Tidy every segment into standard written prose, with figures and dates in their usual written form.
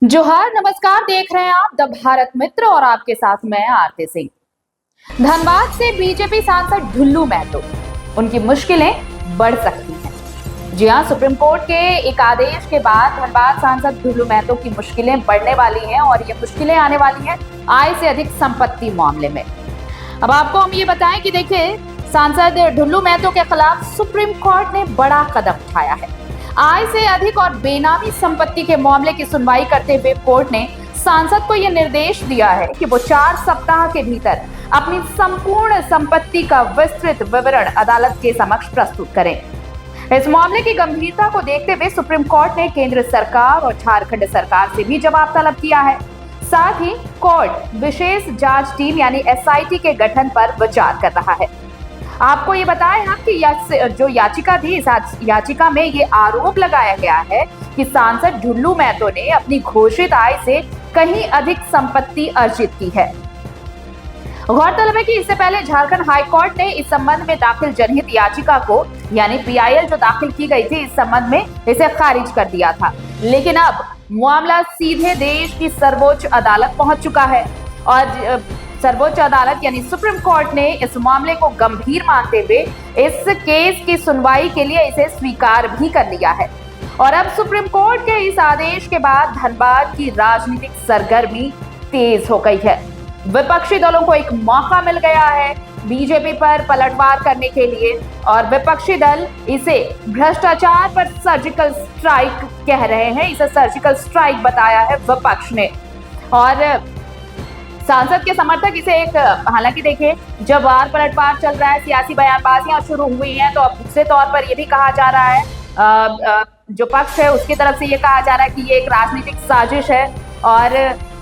जोहार, नमस्कार। देख रहे हैं आप द भारत मित्र और आपके साथ मैं आरती सिंह। धनबाद से बीजेपी सांसद ढुल्लू महतो, उनकी मुश्किलें बढ़ सकती हैं। जी हां, सुप्रीम कोर्ट के एक आदेश के बाद धनबाद सांसद ढुल्लू महतो की मुश्किलें बढ़ने वाली हैं और ये मुश्किलें आने वाली हैं आय से अधिक संपत्ति मामले में। अब आपको हम ये बताएं कि देखिए, सांसद ढुल्लू महतो के खिलाफ सुप्रीम कोर्ट ने बड़ा कदम उठाया है। आय से अधिक और बेनामी संपत्ति के मामले की सुनवाई करते हुए कोर्ट ने सांसद को यह निर्देश दिया है कि वो 4 सप्ताह के भीतर अपनी संपूर्ण संपत्ति का विस्तृत विवरण अदालत के समक्ष प्रस्तुत करें। इस मामले की गंभीरता को देखते हुए सुप्रीम कोर्ट ने केंद्र सरकार और झारखंड सरकार से भी जवाब तलब किया है। साथ ही कोर्ट विशेष जांच टीम यानी एसआईटी के गठन पर विचार कर रहा है। आपको ये बताएं हम कि जो याचिका थी, इस याचिका में ये आरोप लगाया गया है कि सांसद ढुल्लू महतो ने अपनी घोषित आय से कहीं अधिक संपत्ति अर्जित की है। गौरतलब है कि इससे पहले झारखंड हाई कोर्ट ने इस संबंध में दाखिल जनहित याचिका को यानी पीआईएल जो दाखिल की गई थी, इस संबंध में इसे खारिज कर दिया था। लेकिन अब मामला सीधे देश की सर्वोच्च अदालत पहुंच चुका है और सर्वोच्च अदालत यानी सुप्रीम कोर्ट ने इस मामले को गंभीर मानते हुए इस केस की सुनवाई के लिए इसे स्वीकार भी कर लिया है। और अब सुप्रीम कोर्ट के इस आदेश के बाद धनबाद की राजनीतिक सरगर्मी तेज हो गई है। विपक्षी दलों को एक मौका मिल गया है बीजेपी पर पलटवार करने के लिए और विपक्षी दल इसे भ्रष्टाचार पर सर्जिकल स्ट्राइक कह रहे हैं। इसे सर्जिकल स्ट्राइक बताया है विपक्ष ने और सांसद के समर्थक इसे एक, हालांकि देखिए, जब वार पलटवार चल रहा है, सियासी बयानबाजियां शुरू हुई हैं, तो अब दूसरे तौर पर यह भी कहा जा रहा है, जो पक्ष है उसकी तरफ से ये कहा जा रहा है कि ये एक राजनीतिक साजिश है और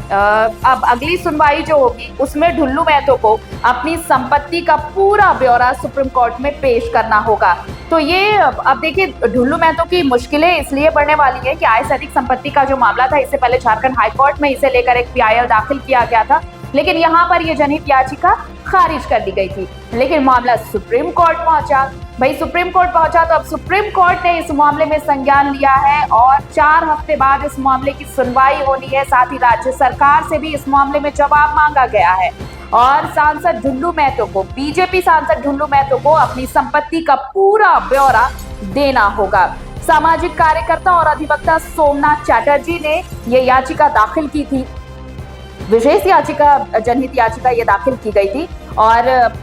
अब अगली सुनवाई जो होगी उसमें ढुल्लू महतो को अपनी संपत्ति का पूरा ब्यौरा सुप्रीम कोर्ट में पेश करना होगा। तो ये अब देखिए, ढुल्लू महतो की मुश्किलें इसलिए बढ़ने वाली है कि आय से अधिक संपत्ति का जो मामला था, इससे पहले झारखंड हाई कोर्ट में इसे लेकर एक पीआईएल दाखिल किया गया था, लेकिन यहाँ पर यह जनहित याचिका खारिज कर दी गई थी। लेकिन मामला सुप्रीम कोर्ट पहुंचा। भाई, सुप्रीम कोर्ट पहुंचा तो अब सुप्रीम कोर्ट ने इस मामले में संज्ञान लिया है और 4 हफ्ते बाद इस मामले की सुनवाई होनी है। साथ ही राज्य सरकार से भी इस मामले में जवाब मांगा गया है और सांसद ढुल्लू महतो को, बीजेपी सांसद ढुल्लू महतो को अपनी संपत्ति का पूरा ब्यौरा देना होगा। सामाजिक कार्यकर्ता और अधिवक्ता सोमनाथ चैटर्जी ने यह याचिका दाखिल की थी। विशेष याचिका, जनहित याचिका ये दाखिल की गई थी और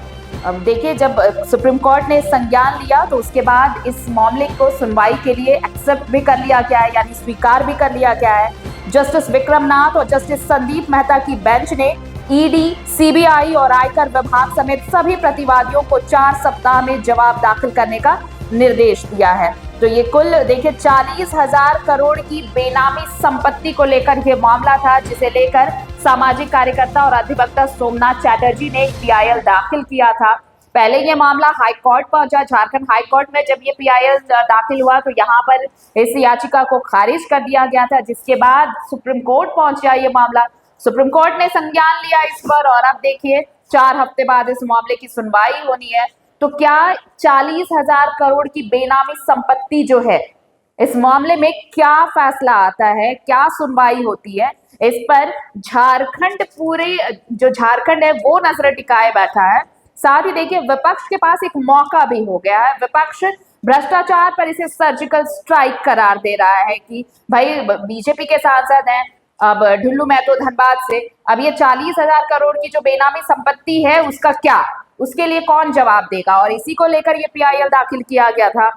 देखिए, जब सुप्रीम कोर्ट ने संज्ञान लिया तो उसके बाद इस मामले को सुनवाई के लिए एक्सेप्ट भी कर लिया गया है, यानी स्वीकार भी कर लिया गया है। जस्टिस विक्रमनाथ और जस्टिस संदीप मेहता की बेंच ने ईडी, सीबीआई और आयकर विभाग समेत सभी प्रतिवादियों को 4 सप्ताह में जवाब दाखिल करने का निर्देश दिया है। तो ये कुल देखिए 40,000 करोड़ की बेनामी संपत्ति को लेकर यह मामला था, जिसे लेकर सामाजिक कार्यकर्ता और अधिवक्ता सोमनाथ चैटर्जी ने एक पीआईएल दाखिल किया था। पहले यह मामला हाई कोर्ट पहुंचा। झारखंड हाई कोर्ट में जब ये पीआईएल दाखिल हुआ तो यहाँ पर इस याचिका को खारिज कर दिया गया था, जिसके बाद सुप्रीम कोर्ट पहुंचा ये मामला। सुप्रीम कोर्ट ने संज्ञान लिया इस पर और अब देखिए 4 हफ्ते बाद इस मामले की सुनवाई होनी है। तो क्या 40,000 करोड़ की बेनामी संपत्ति जो है, इस मामले में क्या फैसला आता है, क्या सुनवाई होती है, इस पर झारखंड, पूरे जो झारखंड है वो नजर टिकाए बैठा है। साथ ही देखिए, विपक्ष के पास एक मौका भी हो गया है। विपक्ष भ्रष्टाचार पर इसे सर्जिकल स्ट्राइक करार दे रहा है कि भाई, बीजेपी के सांसद हैं अब ढुल्लू महतो धनबाद से, अब ये 40,000 करोड़ की जो बेनामी संपत्ति है उसका क्या, उसके लिए कौन जवाब देगा। और इसी को लेकर ये पीआईएल दाखिल किया गया था।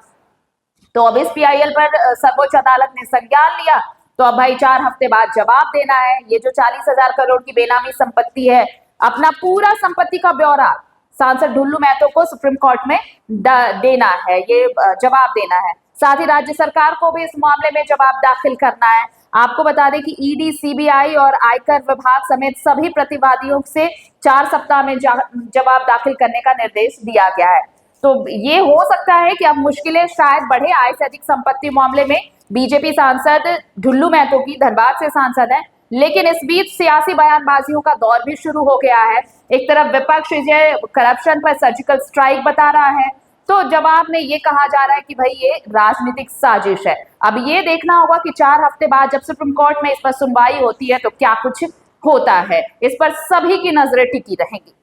तो अब इस पीआईएल पर सर्वोच्च अदालत ने संज्ञान लिया, तो अब भाई 4 हफ्ते बाद जवाब देना है। ये जो 40,000 करोड़ की बेनामी संपत्ति है, अपना पूरा संपत्ति का ब्यौरा सांसद ढुल्लू महतो को सुप्रीम कोर्ट में देना है, ये जवाब देना है। साथ ही राज्य सरकार को भी इस मामले में जवाब दाखिल करना है। आपको बता दें कि ईडी, सीबीआई और आयकर विभाग समेत सभी प्रतिवादियों से 4 सप्ताह में जवाब दाखिल करने का निर्देश दिया गया है। तो ये हो सकता है कि अब मुश्किलें शायद बढ़े आय से अधिक संपत्ति मामले में। बीजेपी सांसद ढुल्लू महतो की धनबाद से सांसद है, लेकिन इस बीच सियासी बयानबाजियों का दौर भी शुरू हो गया है। एक तरफ विपक्ष इसे करप्शन पर सर्जिकल स्ट्राइक बता रहा है, तो जवाब में ये कहा जा रहा है कि भाई ये राजनीतिक साजिश है। अब ये देखना होगा कि 4 हफ्ते बाद जब सुप्रीम कोर्ट में इस पर सुनवाई होती है तो क्या कुछ होता है। इस पर सभी की नजरें टिकी रहेंगी।